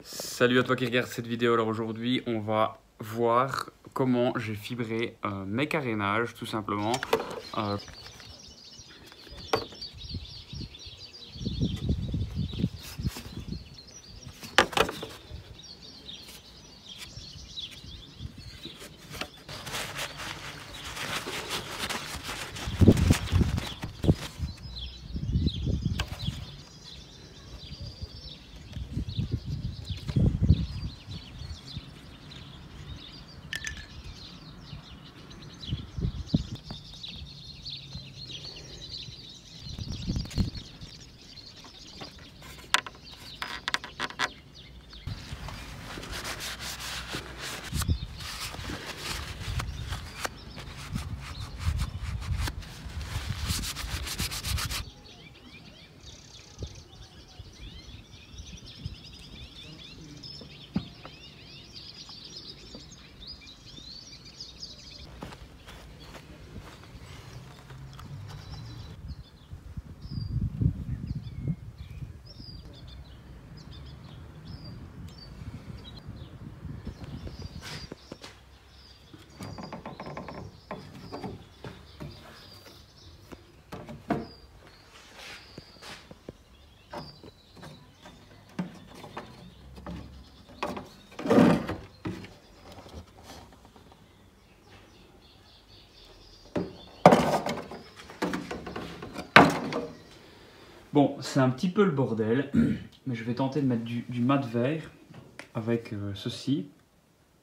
Salut à toi qui regarde cette vidéo. Alors aujourd'hui on va voir comment j'ai fibré mes carénages tout simplement. Bon, c'est un petit peu le bordel, mais je vais tenter de mettre du mat vert avec ceci,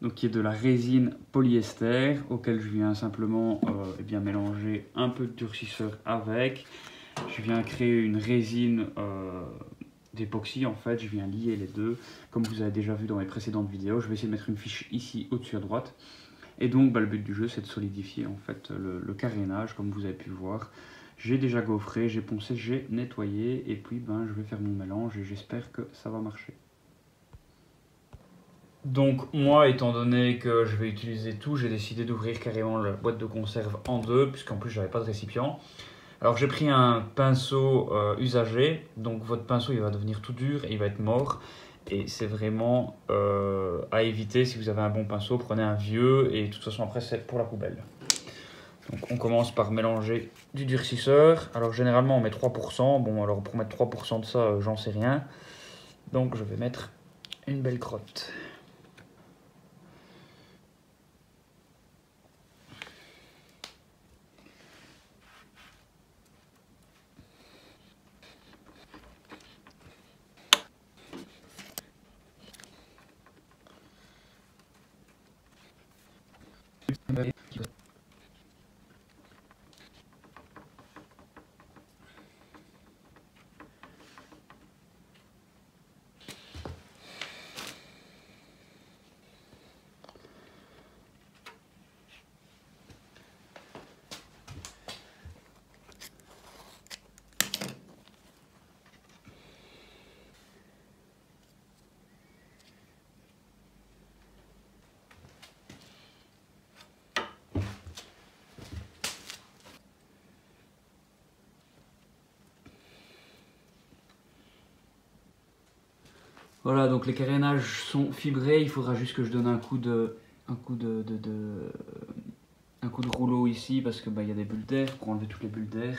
donc qui est de la résine polyester, auquel je viens simplement mélanger un peu de durcisseur avec. Je viens créer une résine d'époxy en fait, je viens lier les deux, comme vous avez déjà vu dans mes précédentes vidéos. Je vais essayer de mettre une fiche ici au-dessus à droite. Et donc le but du jeu c'est de solidifier en fait le carénage comme vous avez pu voir. J'ai déjà gaufré, j'ai poncé, j'ai nettoyé et puis je vais faire mon mélange et j'espère que ça va marcher. Donc moi étant donné que je vais utiliser tout, j'ai décidé d'ouvrir carrément la boîte de conserve en deux puisqu'en plus j'avais pas de récipient. Alors j'ai pris un pinceau usagé, donc votre pinceau il va devenir tout dur et il va être mort. Et c'est vraiment à éviter. Si vous avez un bon pinceau, prenez un vieux et de toute façon après c'est pour la poubelle. Donc on commence par mélanger du durcisseur. Alors généralement on met 3%. Bon alors pour mettre 3% de ça, j'en sais rien. Donc je vais mettre une belle crotte. Voilà, donc les carénages sont fibrés, il faudra juste que je donne un coup de rouleau ici parce que y a des bulles d'air pour enlever toutes les bulles d'air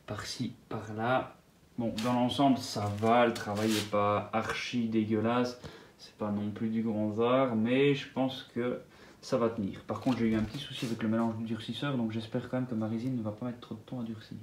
par-ci, par-là. Bon, dans l'ensemble ça va, le travail n'est pas archi dégueulasse, c'est pas non plus du grand art, mais je pense que ça va tenir. Par contre j'ai eu un petit souci avec le mélange du durcisseur, donc j'espère quand même que ma résine ne va pas mettre trop de temps à durcir.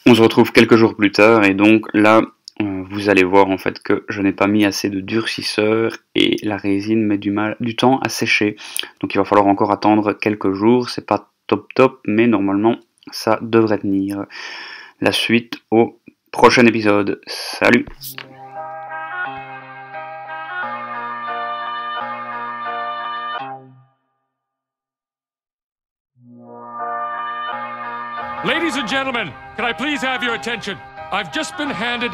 On se retrouve quelques jours plus tard et donc là vous allez voir en fait que je n'ai pas mis assez de durcisseur et la résine met du temps à sécher. Donc il va falloir encore attendre quelques jours, c'est pas top mais normalement ça devrait tenir. La suite au prochain épisode. Salut! Ladies and gentlemen, can I please have your attention? I've just been handed